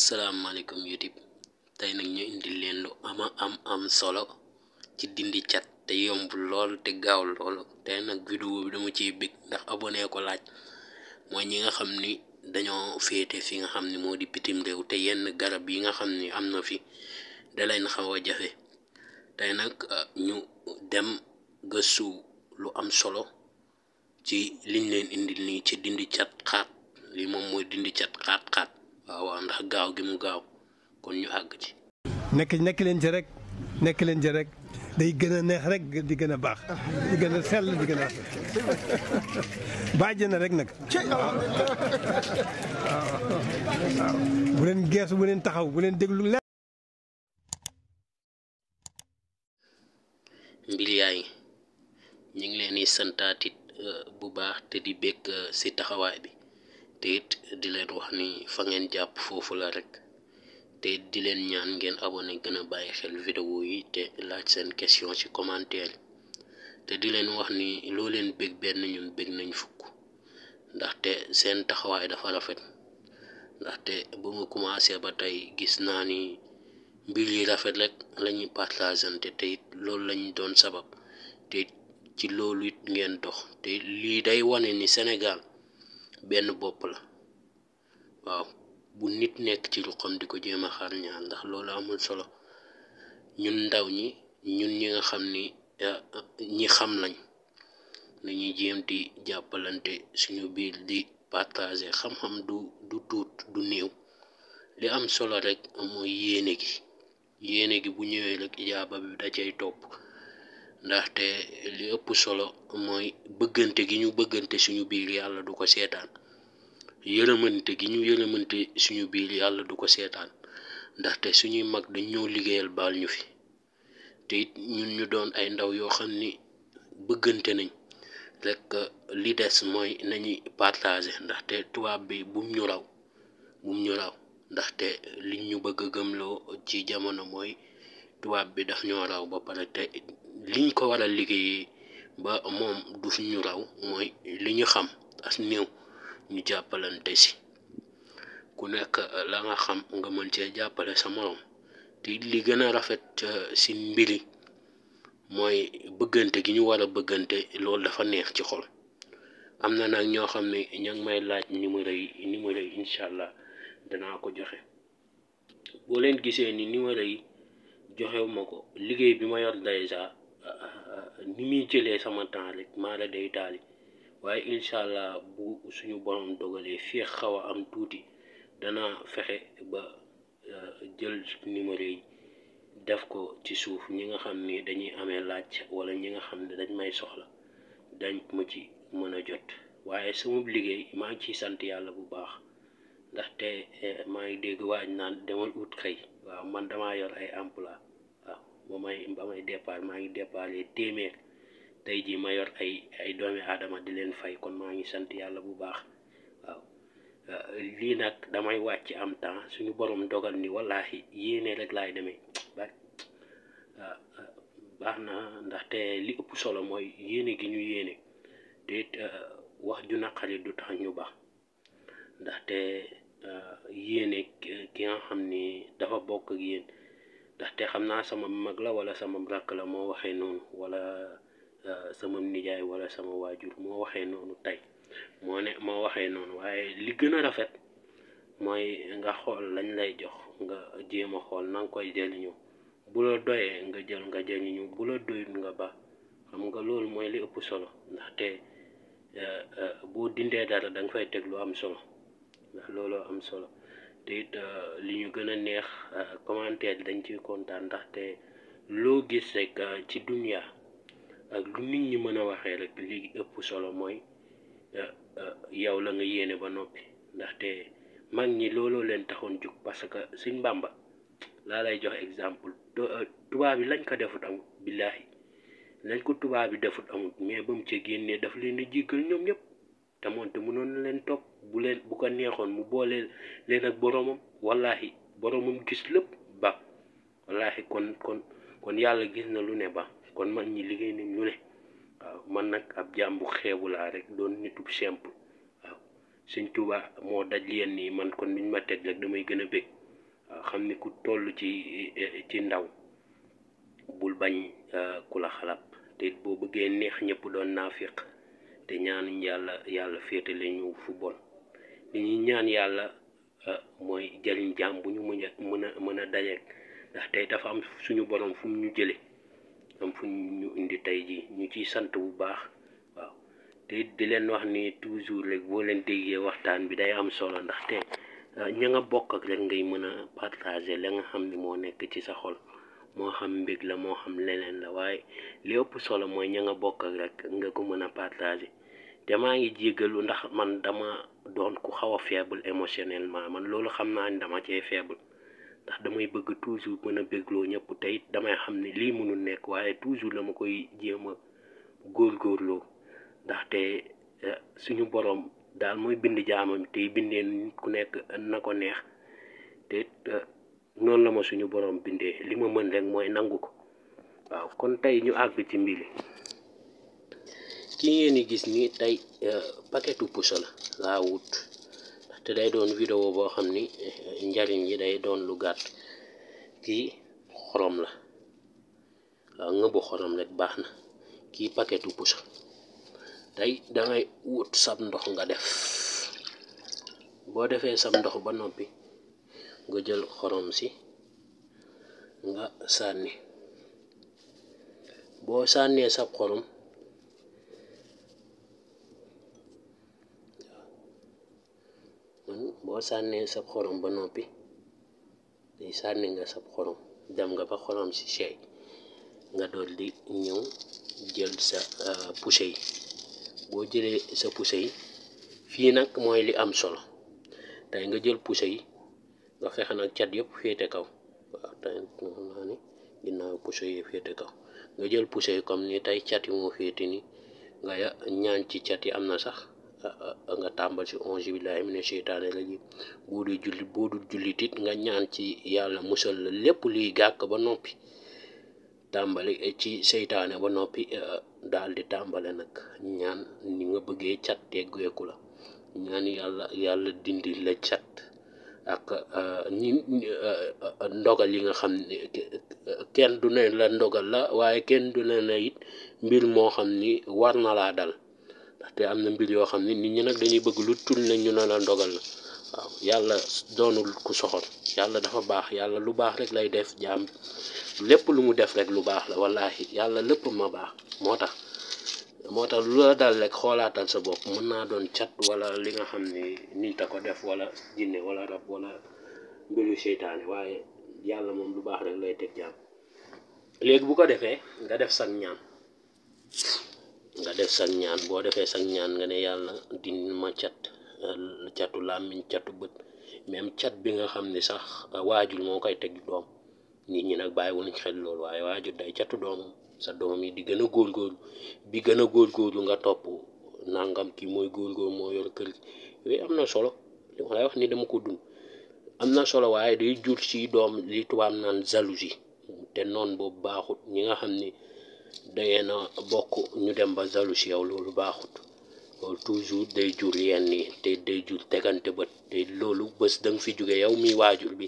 salaamaaleykum YouTube tey nag ñu indi leen lu am solo ci dindi cat te yomb lool te gaaw lool tey nag vidéo bi dama ciy bég ndax abonné ko laaj mooy ñi nga xam ni dañoo féete fi nga xam ni moo di bitim réew te yenn garab yi nga xam ni am na fi da leen xaw a jafe tey nag ñu dem gëstu lu am solo ci liñ leen indil nii ci dindi cat xaat li moom mooy dindi cat xaat waaw ndax gaaw gi mu gaaw kon ñu àgg ci. nekk leen ci rek day gën a neex rek di gën a baax di gën a sell di gën a bàjj na rek nag waaw bu leen geesu bu leen taxaw bu leen déglu leen. mbir yaay ñu ngi leen di santaatit bu baax te di bekk si taxawaay bi te it di leen wax ni fa ngeen jàpp foofu la rek te di leen ñaan ngeen abonné gën a bàyyi xel vidéo yi te laaj seen question ci commentaire te di leen wax ni loo leen bég benn ñun bég nañ fukk ndaxte seen taxawaay dafa rafet ndaxte bu mu commencé ba tey gis naa ni mbir yi rafet rek lañuy partagante te it loolu lañ doon sabab te ci loolu it ngeen dox te lii day wane ni Sénégal benn bopp la waaw bu nit nekk ci ruqam di ko jéem a xar ñaar ndax loolu amul solo ñun ndaw ñi ñun ñi nga xam ni ñi xam lañ nañuy jéem di jàppalante suñu biir di partager xam-xam du tuut du néew li am solo rek mooy yéene gi bu ñëwee rek ijaaba bi da cay topp ndaxte li ëpp solo mooy bëggante gi ñu bëggante suñu biir yàlla du ko seetaan yërëmante gi ñu yërëmante suñu biir yàlla du ko seetaan ndaxte suñuy mag dañ ñoo liggéeyal baal ñu fi te it ñun ñu doon ay ndaw yoo xam ni bëggante nañ rek li des mooy nañuy partager ndaxte tubaab bi bum ñu raw ndaxte liñ ñu bëgg a gëmloo ci jamono mooy tubaab bi daf ñoo raw ba pare te liñ ko war a liggéeyee ba moom du ñu raw mooy li ñu xam as néew ñu jàppalante si ku nekk la nga xam nga mën cee jàppale sa moroom te li gën a rafet si mbiri mooy bëggante gi ñu war a bëggante loolu dafa neex ci xol am na nag ñoo xam ne ña ngi may laaj numéro yi incha allah danaa ko joxe boo leen gisee ni numéro yi joxewu ma ko liggéey bi ma yor dèjà ni muy jëlee sama temps rek maa la day taali waaye incha allah bu suñu borom dogalee fii xaw a am tuuti danaa fexe ba jël numéro yi def ko ci suuf ñi nga xam ni dañuy amee laaj wala ñi nga xam ne dañ may soxla dañ ma ci mën a jot waaye sama liggéey maa ngi ciy sant yàlla bu baax ndaxte maa ngi dégg waaj naan demal ut xëy waaw man damaa yor ay emploi waaw ba may départ maa ngi déparé téeméer tey jii ma yor ay doomi aadama di leen fay kon maa ngi sant yàlla bu baax waaw lii nag damay wàcc am temps suñu borom dogal ni wallahi yéene rek laay demee baax na ndaxte li ëpp solo mooy yéene gi ñu yéene te it wax ju naqari du tax ñu baax ndaxte yéene ki nga xam ni dafa bokk ak yéen ndaxte xam naa sama mag la wala sama rakk la moo waxee noonu wala sama nijaay wala sama waajur moo waxee noonu tey moo waxee noonu waaye li gën a rafet mooy nga xool lañ lay jox nga jéem a xool na nga koy jëriñu bu la doyee nga jël nga jëriñu bu la doyut nga ba xam nga loolu mooy li ëpp solo ndaxte boo dindee dara da nga fay teg lu am solo ndax looloo am solo te it li ñu gën a neex commentaire dañ ciy kontaan ndaxte loo gis rek ci dunya ak lu nit ñi mën a waxee rek li ëpp solo mooy yow la nga yéene ba noppi ndaxte mag ñi looloo leen taxoon jóg parce que Sëñ Bàmba laa lay jox exemple tubaab bi lañ ko defut amut billaahi lañ ko tubaab bi defut amut mais ba mu ca génnee daf leen di jéggal ñoom ñëpp te moonte mënoon na leen topp bu ko neexoon mu boole leen ak boromam wallahi boromam gis lépp ba wallahi kon yàlla gis na lu ne ba kon man ñi liggéey nañ lu ne waaw man nag ab jàmbu xeebu laa rek doon nitub simple waaw Sëñ Tuubaa moo daj leen nii man kon niñ ma teg rek damay gën a bég xam ni ku toll ci ndaw bul bañ ku la xalab te boo bëggee neex ñëpp doon naafiq te ñaanuñ yàlla féetale ñu fu bon li ñuy ñaan yàlla mooy jëriñ jaam bu ñu mën a dajeek ndax tey dafa am suñu borom fu mu ñu jële am fu ñu indi tey ji ñu ciy sant bu baax waaw te di leen wax ni toujours rek boo leen déggee waxtaan bi day am solo ndaxte ña nga bokk ak rek ngay mën a partager la nga xam ni moo nekk ci sa xol moo xam mbég la moo xam leneen la waaye li ëpp solo mooy ña nga bokk ak rek nga ko mën a partager te maa ngi jéggalu ndax man dama doon ku xaw a faible émotionnellement man loolu xam naa ni dama cee faible ndax damay bëgg toujours mën a bégloo ñëpp te it damay xam ne lii mënul nekk waaye toujours dama koy jéem a góorgóorloo ndaxte suñu borom daal mooy bind jaamam te bindee nit ku nekk na ko neex te it noonu la ma suñu borom bindee li ma mën rek mooy nangu ko waaw kon tey ñu àgg ci mbili ki ngeen di gis ni tey paquetu puso la laa wut te day doon vidéo boo xam ni njariñ yi day doon lu gàtt kii xorom la waaw ngëbu xorom rek baax na kii paquetu puso tey dangay wut sab ndox nga def boo defee sab ndox ba noppi nga jël xorom si nga sànni boo sànnee sab xorom boo sànnee sab xorom ba noppi day sànni nga sab xorom dem nga ba xorom si seey nga dool di ñëw jël sa pousse yi boo jëlee sa pousse yi fii nag mooy li am solo tey nga jël pousse yi nga fexe nag cat yëpp féete kaw waaw tey xam naa ni ginnaaw pousse yi féete kaw nga jël pousse yi comme ni tey cat yi moo féete ni nga ñaan ci cat yi am na sax nga tàmbal ci auzu billahi mina sheytaani rajim boo dul jullit it nga ñaan ci yàlla musal la lépp liy gàkk ba noppi tàmbali ci seytaane ba noppi daal di tàmbale nag ñaan ni nga bëggee cat teggeeku la ñaan yàlla dindi la cat ak ndogal yi nga xam ne kenn du ne la ndogal la waaye kenn du ne la it mbir moo xam ni war na laa dal ndaxte am na mbir yoo xam ni nit ñi nag dañuy bëgg lu tul ne ñu ne la ndogal la waaw yàlla doonul ku soxor yàlla dafa baax yàlla lu baax rek lay def jaam lépp lu mu def rek lu baax la wallahi yàlla lépp ma baax moo tax lu la dal rek xoolaatal sa bopp mën naa doon cat wala li nga xam ni nit a ko def wala jinne wala rab wala mbiru seytaane waaye yàlla moom lu baax rek lay teg jaam léegi bu ko defee nga def sag ñaan boo defee sag ñaan nga ne yàlla dindi ma catu làmmiñ catu bët même cat bi nga xam ni sax waajur moo koy teg doom nit ñi nag bàyyiwuñ xel loolu waaye waajur day catu doomam sa doom yi di gën a góorgóorlu nga topp nangam kii mooy góorgóorlu moo yor kër gi yooyu am na solo li ma lay wax ni dama ko dund am na solo waaye day jur ci doom li tubaab naan jalousie te noonu boobu baaxut ñi nga xam ni dangeen a bokk ñu dem ba jalousie yow loolu baaxut loolu toujours day jur yenn yi te day jur tegante bët te loolu bés da nga fi jóge yow mi waajur bi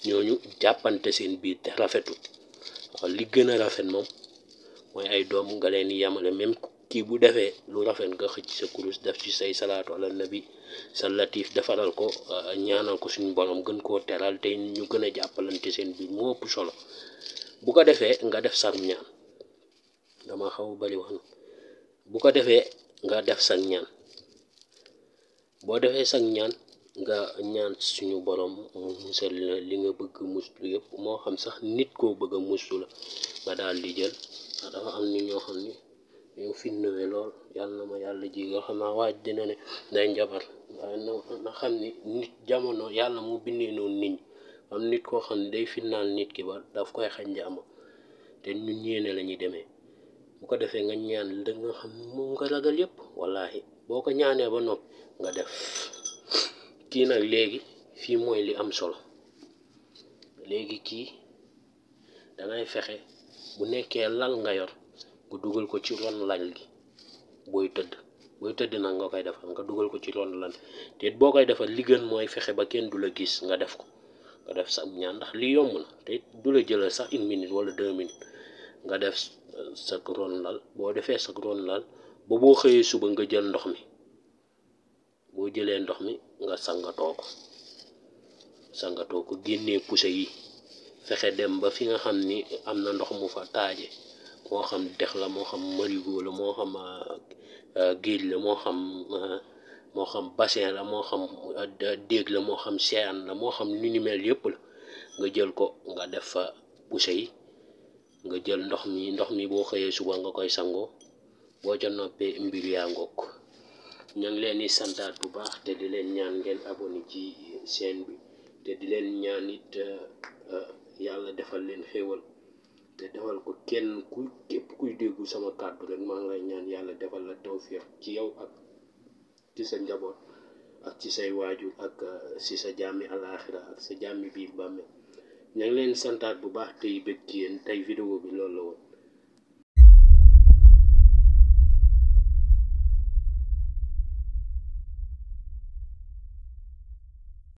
ñooñu jàppante seen biir te rafetut waaw li gën a rafet moom mooy ay doom nga leen yamale même kii bu defee lu rafet nga xëcc sa kurus def ci say salaatu ala nabi sa latif defaral ko ñaanal ko suñu borom gën koo teral te ñu gën a jàppalante seen biir moo ëpp solo bu ko defee nga def sag ñaan dama xaw bari wax bu ko defee nga def sag ñaan boo defee sag ñaan nga ñaan suñu borom mu musal li nga bëgg muslu yëpp moo xam sax nit koo bëgg a muslu la nga daal di jël dafa am ni ñoo xam ni yow finnowe lool yàlla na ma yàlla ji yoo xam naa waaj dina ne day njabar waaye na xam ni nit jamono yàlla mu bindee noonu nit ñi am nit koo xam ne day finnaal nit ki ba daf koy xañ jaama te ñun ñeene la ñuy demee bu ko defee nga ñaan da nga xam moom nga ragal yëpp wallahi boo ko ñaanee ba noppi nga def kii nag léegi fii mooy li am solo léegi kii dangay fexe bu nekkee lal nga yor nga dugal ko ci ron lal gi booy tëdd nag nga koy defal nga dugal ko ci ron lal te boo koy defal li gën mooy fexe ba kenn du la gis nga def ko nga def sa ñaan ndax li yomb na te du la jëlal sax 1 minute wala 2 minutes nga def sa ron lal boo defee sa ron lal ba boo xëyee suba nga jël ndox mi boo jëlee ndox mi nga sangatoo ko génnee pousse yi fexe dem ba fi nga xam ni am na ndox mu fa taaje moo xam dex la moo xam marigot la moo xam géej la moo xam bassin la moo xam déeg la moo xam séan la moo xam lu ni mel yëpp la nga jël ko nga def fa pousse yi nga jël ndox mi boo xëyee suba nga koy sangoo boo ca noppee mbir yaa ngoog ñu ngi leen di santaat bu baax te di leen ñaan ngeen abonné ci chaîne bi te di leen ñaan it yàlla defal leen xéewal te defal ko képp kuy déggu sama kàddu rek maa ngi lay ñaan yàlla defal la tawfiq ci yow ak ci sa njaboot ak ci say waajur ak ci sa jàmmi alaaxira ak sa jàmmi biir bàmmeel ñu ngi leen santaat bu baax tey bëgg ci yéen tey vidéo bi loolu la woon